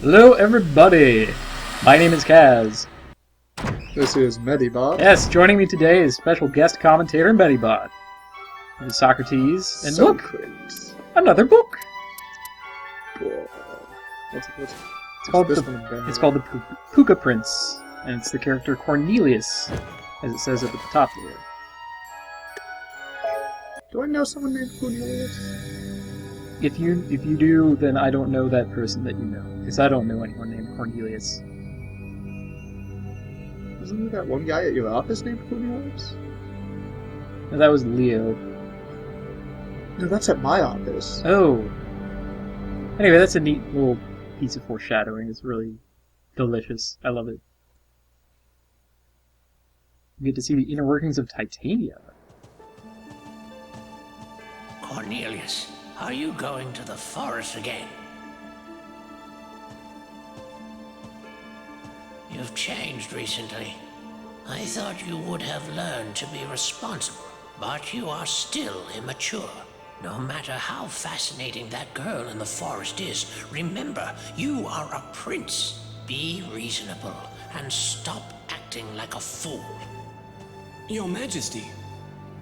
Hello everybody! My name is Kaz. This is Medibot. Yes, joining me today is special guest commentator Medibot. This is Socrates, and look! Another book! What's It's called the Pooka Prince, and it's the character Cornelius, as it says up at the top there. Do I know someone named Cornelius? If you do, then I don't know that person that you know, because I don't know anyone named Cornelius. Isn't there that one guy at your office named Cornelius? No, that was Leo. No, that's at my office. Oh. Anyway, that's a neat little piece of foreshadowing. It's really delicious. I love it. You get to see the inner workings of Titania. Cornelius, are you going to the forest again? You've changed recently. I thought you would have learned to be responsible, but you are still immature. No matter how fascinating that girl in the forest is, remember, you are a prince. Be reasonable and stop acting like a fool. Your Majesty,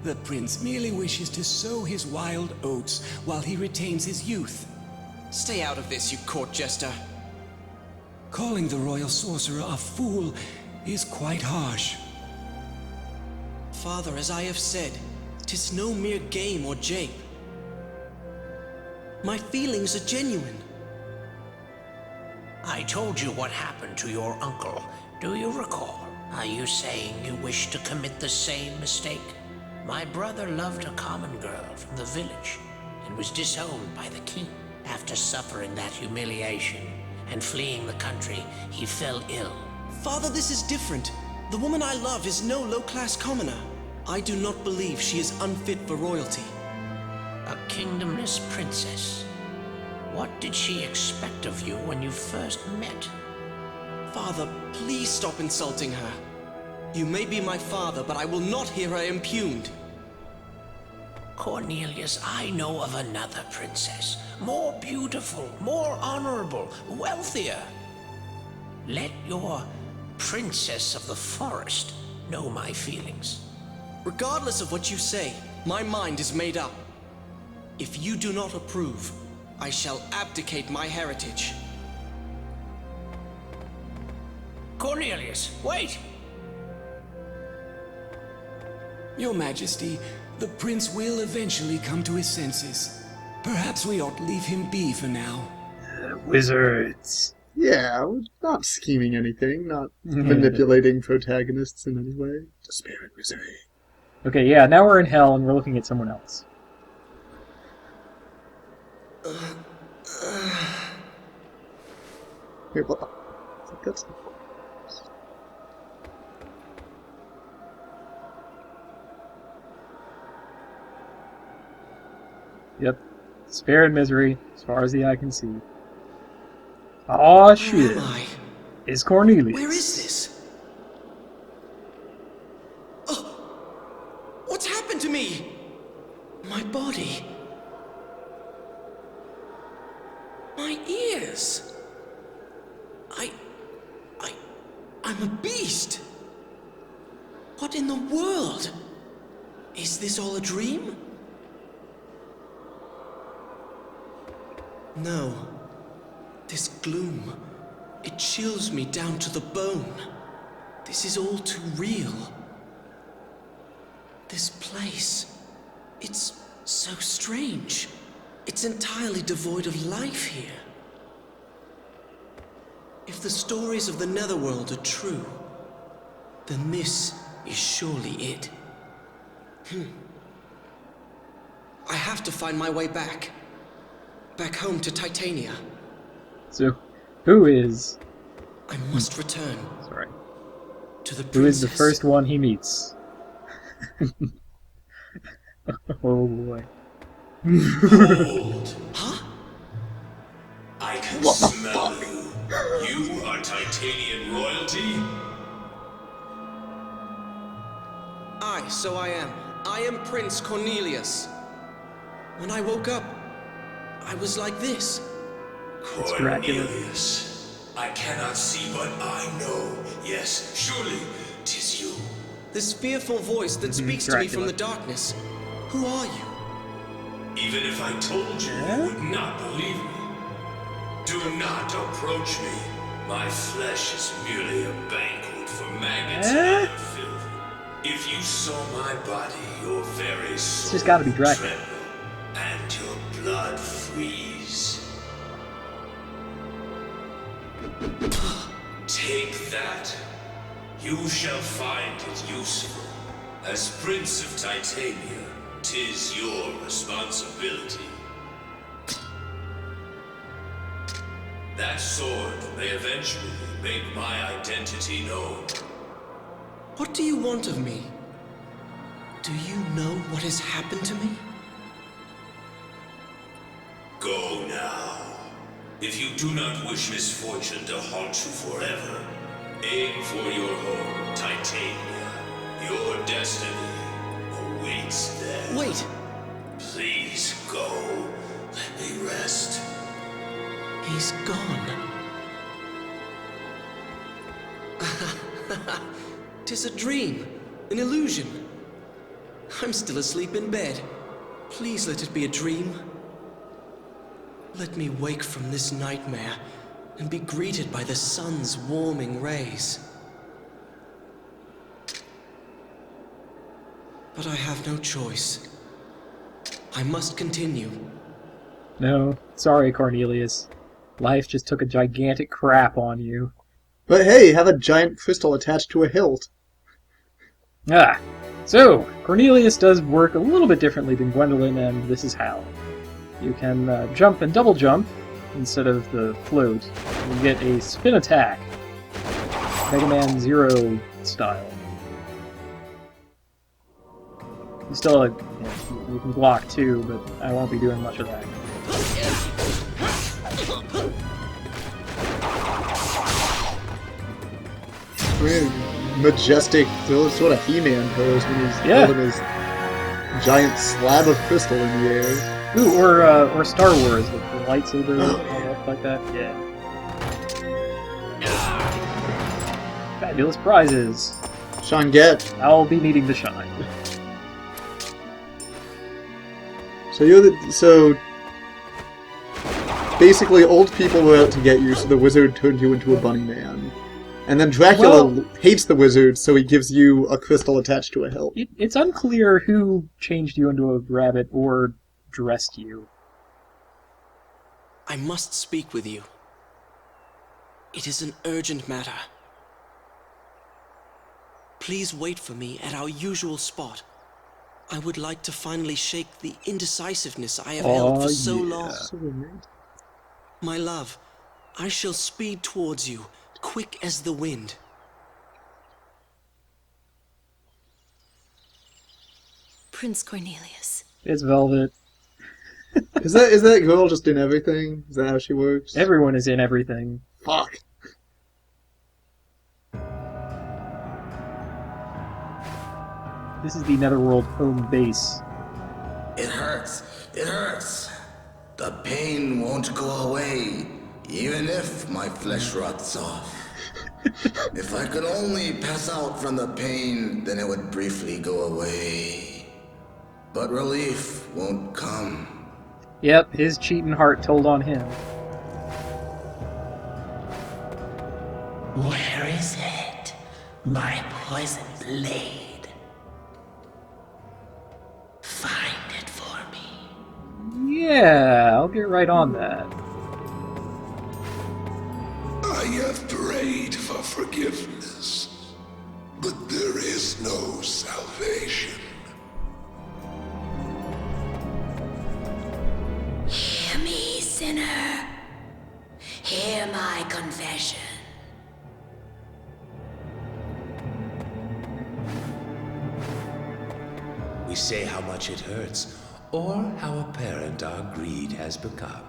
the prince merely wishes to sow his wild oats while he retains his youth. Stay out of this, you court jester. Calling the royal sorcerer a fool is quite harsh. Father, as I have said, 'tis no mere game or jape. My feelings are genuine. I told you what happened to your uncle. Do you recall? Are you saying you wish to commit the same mistake? My brother loved a common girl from the village and was disowned by the king. After suffering that humiliation and fleeing the country, he fell ill. Father, this is different. The woman I love is no low-class commoner. I do not believe she is unfit for royalty. A kingdomless princess. What did she expect of you when you first met? Father, please stop insulting her. You may be my father, but I will not hear her impugned. Cornelius, I know of another princess. More beautiful, more honorable, wealthier. Let your princess of the forest know my feelings. Regardless of what you say, my mind is made up. If you do not approve, I shall abdicate my heritage. Cornelius, wait! Your Majesty, the prince will eventually come to his senses. Perhaps we ought to leave him be for now. Wizards. Yeah, we're not scheming anything, not manipulating protagonists in any way. Just spirit misery. Okay, yeah, now we're in hell and we're looking at someone else. Wait, what the? That's... Yep. Despair and misery, as far as the eye can see. Aw, shit. Where am I? It's Cornelius. Where is this? Oh! What's happened to me? My body. My ears. I'm a beast. What in the world? Is this all a dream? No. This gloom, it chills me down to the bone. This is all too real. This place, it's so strange. It's entirely devoid of life here. If the stories of the Netherworld are true, then this is surely it. I have to find my way back. Back home to Titania. So, who is... I must return. Sorry. To the princess. Who is the first one he meets? Oh boy. Hold. Huh? I can smell you. You are Titanian royalty? Aye, so I am. I am Prince Cornelius. When I woke up, I was like this. Dracula. Cornelius. I cannot see, but I know. Yes, surely, 'tis you. This fearful voice that speaks to me from the darkness. Who are you? Even if I told you, you would not believe me. Do not approach me. My flesh is merely a banquet for maggots and filth. If you saw my body, your very soul just gotta be would Dracula. tremble, and your blood freeze. Take that. You shall find it useful. As Prince of Titania, 'tis your responsibility. That sword may eventually make my identity known. What do you want of me? Do you know what has happened to me? Go now. If you do not wish misfortune to haunt you forever, aim for your home, Titania. Your destiny awaits there. Wait! Please go. Let me rest. He's gone. 'Tis a dream, an illusion. I'm still asleep in bed. Please let it be a dream. Let me wake from this nightmare and be greeted by the sun's warming rays. But I have no choice. I must continue. No, sorry, Cornelius. Life just took a gigantic crap on you. But hey, have a giant crystal attached to a hilt. Ah, so Cornelius does work a little bit differently than Gwendolyn, and this is how. You can jump and double jump instead of the float. You get a spin attack, Mega Man Zero style. You still, you can block too, but I won't be doing much of that. Weird, majestic, sort of He-Man pose when he's holding his giant slab of crystal in the air. Ooh, or Star Wars, the lightsaber, all that like that. Yeah. Fabulous prizes. Sean, get. I'll be needing the shine. So basically old people were out to get you, so the wizard turned you into a bunny man. And then Dracula hates the wizard, so he gives you a crystal attached to a hilt. It's unclear who changed you into a rabbit or dressed you. I must speak with you. It is an urgent matter. Please wait for me at our usual spot. I would like to finally shake the indecisiveness I have held for so long. My love, I shall speed towards you, quick as the wind. Prince Cornelius. It's Velvet. Is that girl just in everything? Is that how she works? Everyone is in everything. Fuck. This is the Netherworld home base. It hurts. It hurts. The pain won't go away, even if my flesh rots off. If I could only pass out from the pain, then it would briefly go away. But relief won't come. Yep, his cheating heart told on him. Where is it? My poison blade. Find it for me. Yeah, I'll get right on that. I have prayed for forgiveness, but there is no salvation. Hear me, sinner. Hear my confession. We say how much it hurts, or how apparent our greed has become.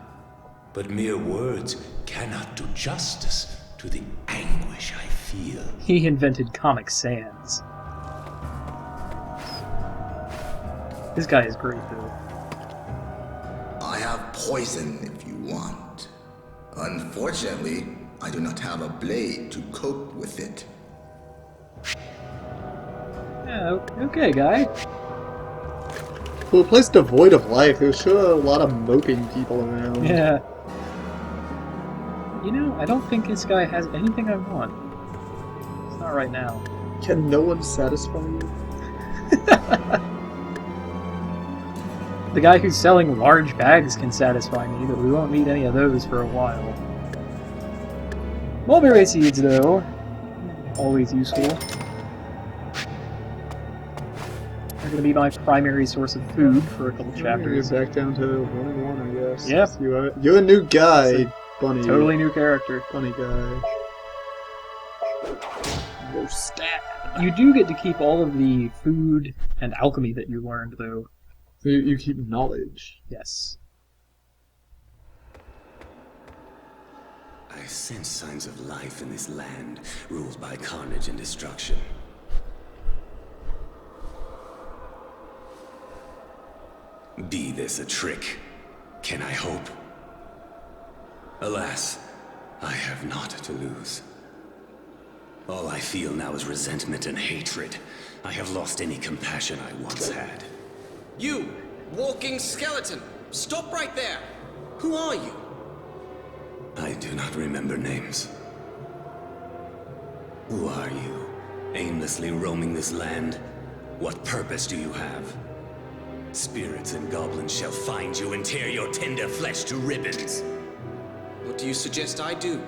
But mere words cannot do justice to the anguish I feel. He invented Comic Sans. This guy is great, though. I have poison if you want. Unfortunately, I do not have a blade to cope with it. Yeah, okay, guy. For a place devoid of life, there's sure a lot of moping people around. Yeah. You know, I don't think this guy has anything I want. It's not right now. Can no one satisfy you? The guy who's selling large bags can satisfy me, but we won't need any of those for a while. Mulberry seeds, though. Always useful. They're going to be my primary source of food for a couple chapters. You're back down to 1 and 1, I guess. Yep. You're a new guy, Bunny. Totally new character. Bunny guy. No stat. You do get to keep all of the food and alchemy that you learned, though. So you keep knowledge. Yes. I sense signs of life in this land, ruled by carnage and destruction. Be this a trick? Can I hope? Alas, I have naught to lose. All I feel now is resentment and hatred. I have lost any compassion I once had. You, walking skeleton! Stop right there! Who are you? I do not remember names. Who are you? Aimlessly roaming this land? What purpose do you have? Spirits and goblins shall find you and tear your tender flesh to ribbons. What do you suggest I do?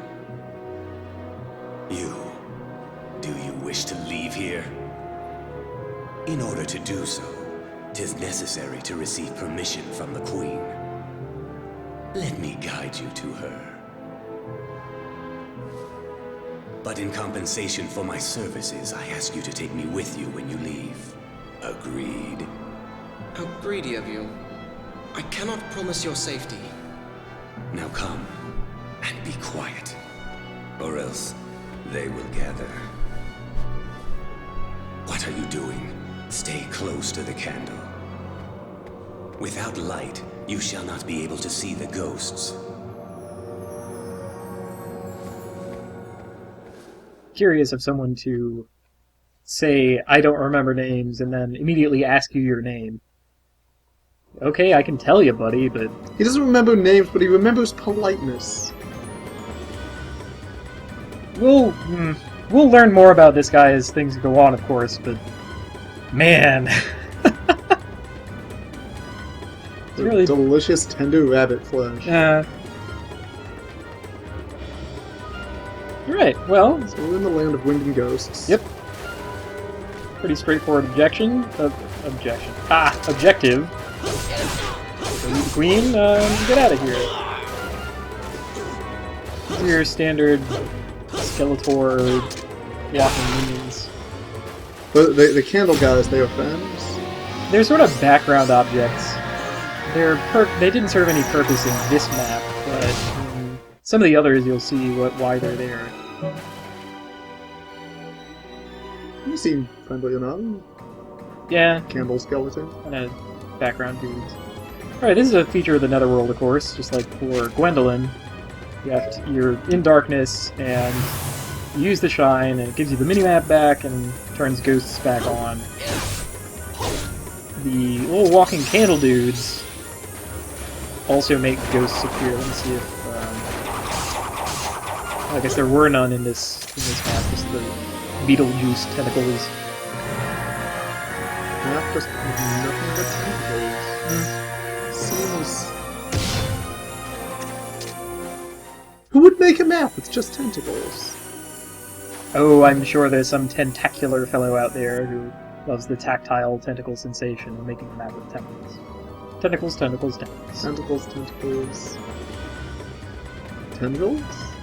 Do you wish to leave here? In order to do so, 'tis necessary to receive permission from the Queen. Let me guide you to her. But in compensation for my services, I ask you to take me with you when you leave. Agreed? How greedy of you. I cannot promise your safety. Now come, and be quiet, or else they will gather. What are you doing? Stay close to the candle. Without light, you shall not be able to see the ghosts. Curious of someone to say, I don't remember names, and then immediately ask you your name. Okay, I can tell you, buddy, but... He doesn't remember names, but he remembers politeness. We'll learn more about this guy as things go on, of course, but... Man! It's really... Delicious, tender rabbit flesh. Right, well... So we're in the land of wind and ghosts. Yep. Pretty straightforward objective. So you, Queen, get out of here. These are your standard Skeletor walking minions. The candle guys, they are friends? They're sort of background objects. They didn't serve any purpose in this map, but in some of the others you'll see why they're there. You seem friendly enough. Yeah. Candle skeleton. Kind of background dudes. Alright, this is a feature of the Netherworld, of course, just like for Gwendolyn. You're in darkness, and you use the shine, and it gives you the minimap back, and turns ghosts back on. The little walking candle dudes also make ghosts appear. Let me see if... I guess there were none in this map, just the Beetlejuice tentacles. Map just nothing but tentacles. Seems... Who would make a map with just tentacles? Oh, I'm sure there's some tentacular fellow out there who loves the tactile tentacle sensation of making a map with tentacles. Tentacles, tentacles, tentacles. Tentacles, tentacles... Tendrils?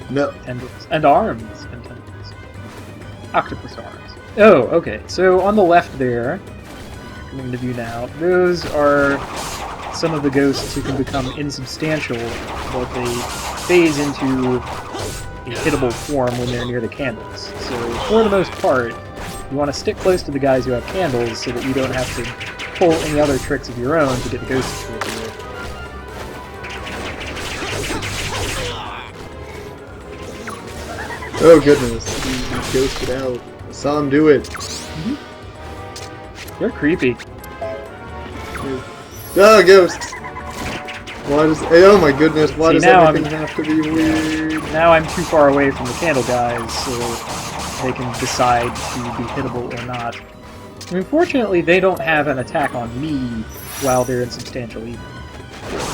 No. Tendrils. And arms and tentacles. Octopus arms. Oh, okay. So on the left there, coming into view now, those are some of the ghosts who can become insubstantial, but they phase into a hittable form when they're near the candles. So for the most part, you want to stick close to the guys who have candles so that you don't have to pull any other tricks of your own to get the ghosts to appear. Oh goodness, he ghosted out. I saw him do it. They're creepy. Oh, ghost! Why does... Oh my goodness, why does now everything have to be weird? Now I'm too far away from the candle guys, so they can decide to be hittable or not. I mean, fortunately, they don't have an attack on me while they're in substantial evil.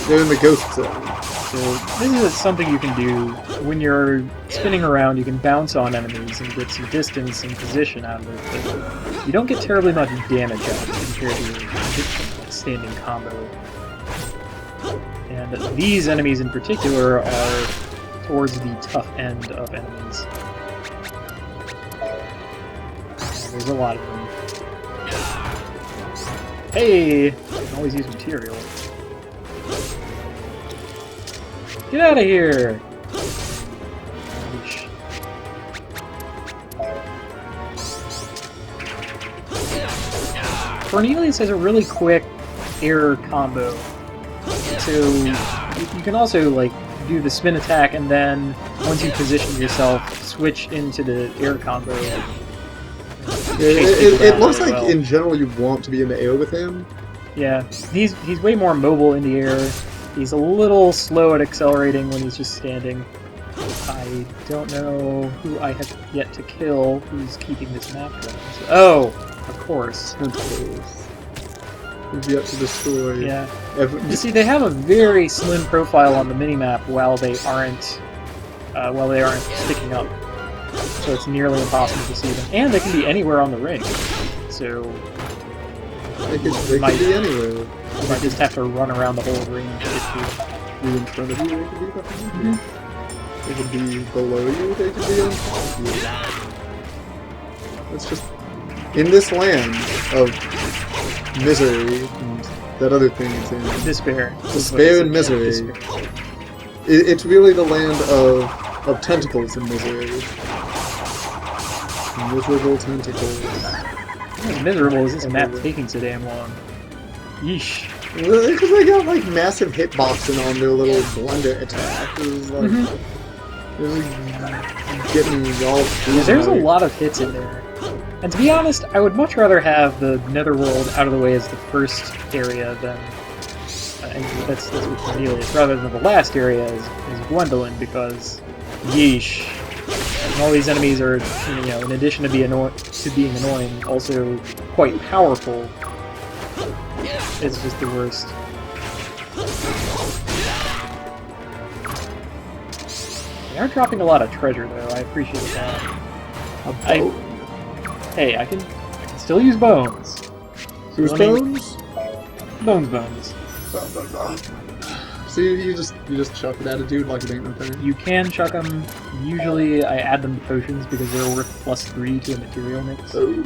They're in the ghost zone. So this is something you can do when you're spinning around. You can bounce on enemies and get some distance and position out of it, but you don't get terribly much damage out of it compared to your standing combo. And these enemies in particular are towards the tough end of enemies. There's a lot of them. Hey! I can always use material. Get out of here! Yeesh. Cornelius has a really quick air combo. So you can also like do the spin attack and then once you position yourself, switch into the air combo. It looks like in general you want to be in the air with him. Yeah, he's way more mobile in the air. He's a little slow at accelerating when he's just standing. I don't know who I have yet to kill who's keeping this map going. So, oh, of course. Who's yet to destroy. Yeah. You see, they have a very slim profile on the minimap while they aren't sticking up. So it's nearly impossible to see them. And they can be anywhere on the ring. So they could be anywhere. You might just have to run around the whole ring to get you in front of you, they could be behind you. They could be below you, they could be on top of you. It's just in this land of misery and that other thing is in. Despair. Despair and misery. Despair. It's really the land of tentacles and misery. Miserable tentacles. How miserable is this map taking so damn long? Yeesh. Because they got like massive hitboxing on their little blender attack. It was like, it was getting all through. Yeah, there's a lot of hits in there. And to be honest, I would much rather have the Netherworld out of the way as the first area than... and that's with Cornelius, rather than the last area as Gwendolyn, because... yeesh. And all these enemies are, you know, in addition to being annoying, also quite powerful. It's just the worst. They are dropping a lot of treasure, though. I appreciate that. Hey, I can still use bones. Use bones? Bones. So you just chuck it at a dude like it ain't no thing? You can chuck them. Usually I add them to potions because they're worth +3 to a material mix. Oh.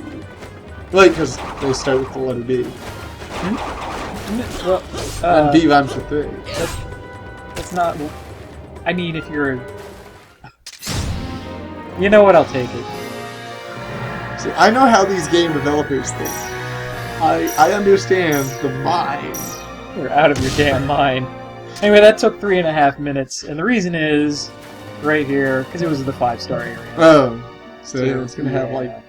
Like, because they start with the letter B. Well, and B rhymes with 3. That's not... I mean, if you're... You know what, I'll take it. See, I know how these game developers think. I understand the mind. You're out of your damn mind. Anyway, that took 3.5 minutes, and the reason is right here, because it was the 5-star area. Oh. So it's going to have, like,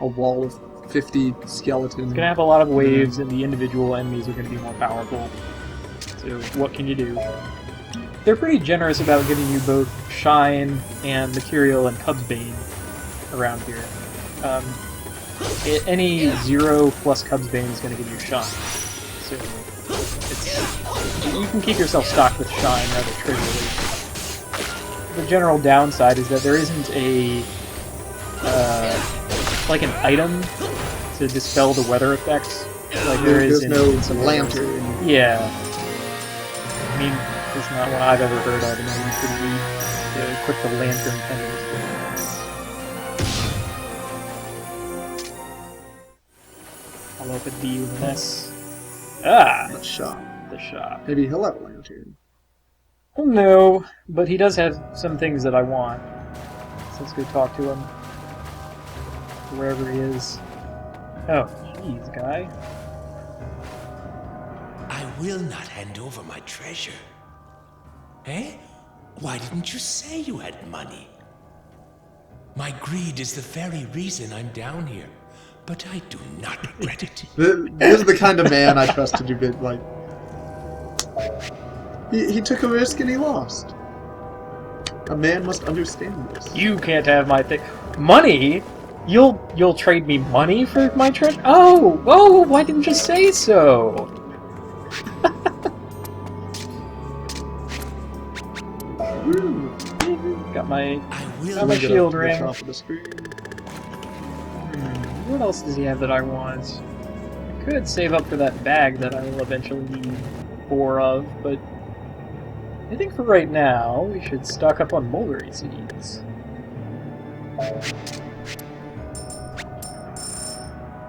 a wall of 50 skeletons. It's going to have a lot of waves, and the individual enemies are going to be more powerful. So, what can you do? They're pretty generous about giving you both shine and material and Cub's Bane around here. Any 0 plus Cub's Bane is going to give you shine. So, you can keep yourself stocked with shine rather trivially. The general downside is that there isn't a like an item to dispel the weather effects like there is in some lantern. Yeah. I mean, it's not one I've ever heard of, and it's pretty neat to equip the lantern pendant. I'll open D with an S. Ah! The shop. The shop. Maybe he'll have a lantern. Oh, no, but he does have some things that I want. So let's go talk to him. Wherever he is. Oh, jeez, guy. I will not hand over my treasure. Eh? Why didn't you say you had money? My greed is the very reason I'm down here, but I do not regret it. This is the kind of man I trust to do bit like. He took a risk and he lost. A man must understand this. You can't have my thing. Money? You'll trade me money for my treasure? Oh, why didn't you say so? Got my shield ring. Top of the screen. What else does he have that I want? I could save up for that bag that I will eventually need 4 of, but I think for right now we should stock up on mulberry seeds.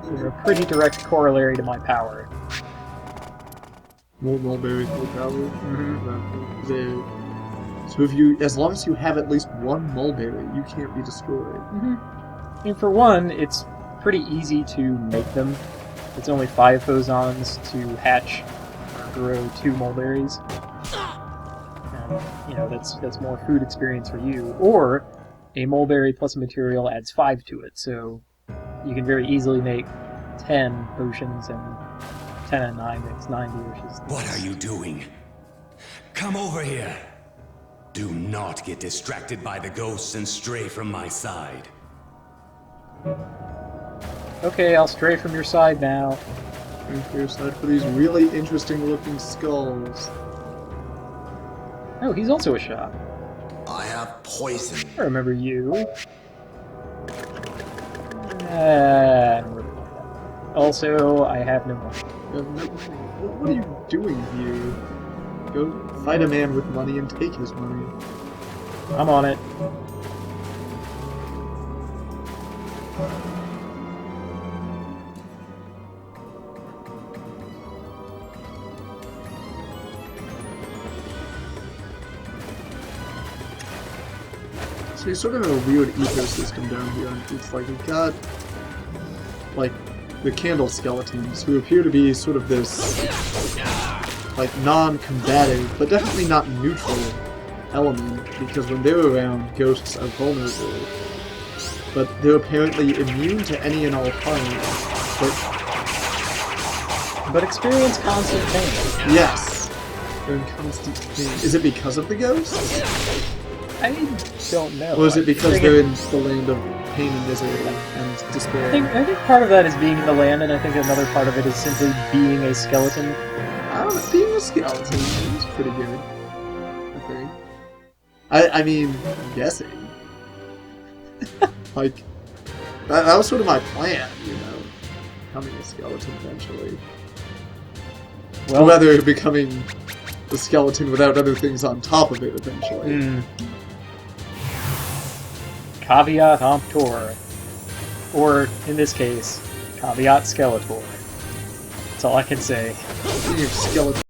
They're a pretty direct corollary to my power. More mulberries, more power. So if you, as long as you have at least 1 mulberry, you can't be destroyed. And for one, it's pretty easy to make them. It's only 5 phosons to hatch or grow 2 mulberries. And, you know, that's more food experience for you. Or a mulberry plus a material adds 5 to it, so you can very easily make 10 potions, and 10 and 9 makes 90, which is... What are you doing? Come over here. Do not get distracted by the ghosts and stray from my side. Okay, I'll stray from your side now. Stray from your side for these really interesting looking skulls. Oh, he's also a shop. I have poison. I remember you. I don't really want that. Also, I have no money. What are you doing here? Go fight a man with money and take his money. I'm on it. So you're sort of in a weird ecosystem down here. It's like you've got like the candle skeletons who appear to be sort of this like non-combative, but definitely not neutral element, because when they're around, ghosts are vulnerable. But they're apparently immune to any and all harm. But experience constant pain. Yes. They're in constant pain. Is it because of the ghosts? I don't know. Or is it because they're in the land of pain and misery and despair? I think part of that is being in the land, and I think another part of it is simply being a skeleton. I don't know, being a skeleton is pretty good, I think. I mean, I'm guessing. Like, that was sort of my plan, you know, becoming a skeleton eventually. Well, whether becoming a skeleton without other things on top of it eventually. Caveat emptor. Or, in this case, caveat skeletor. That's all I can say. Being a skeleton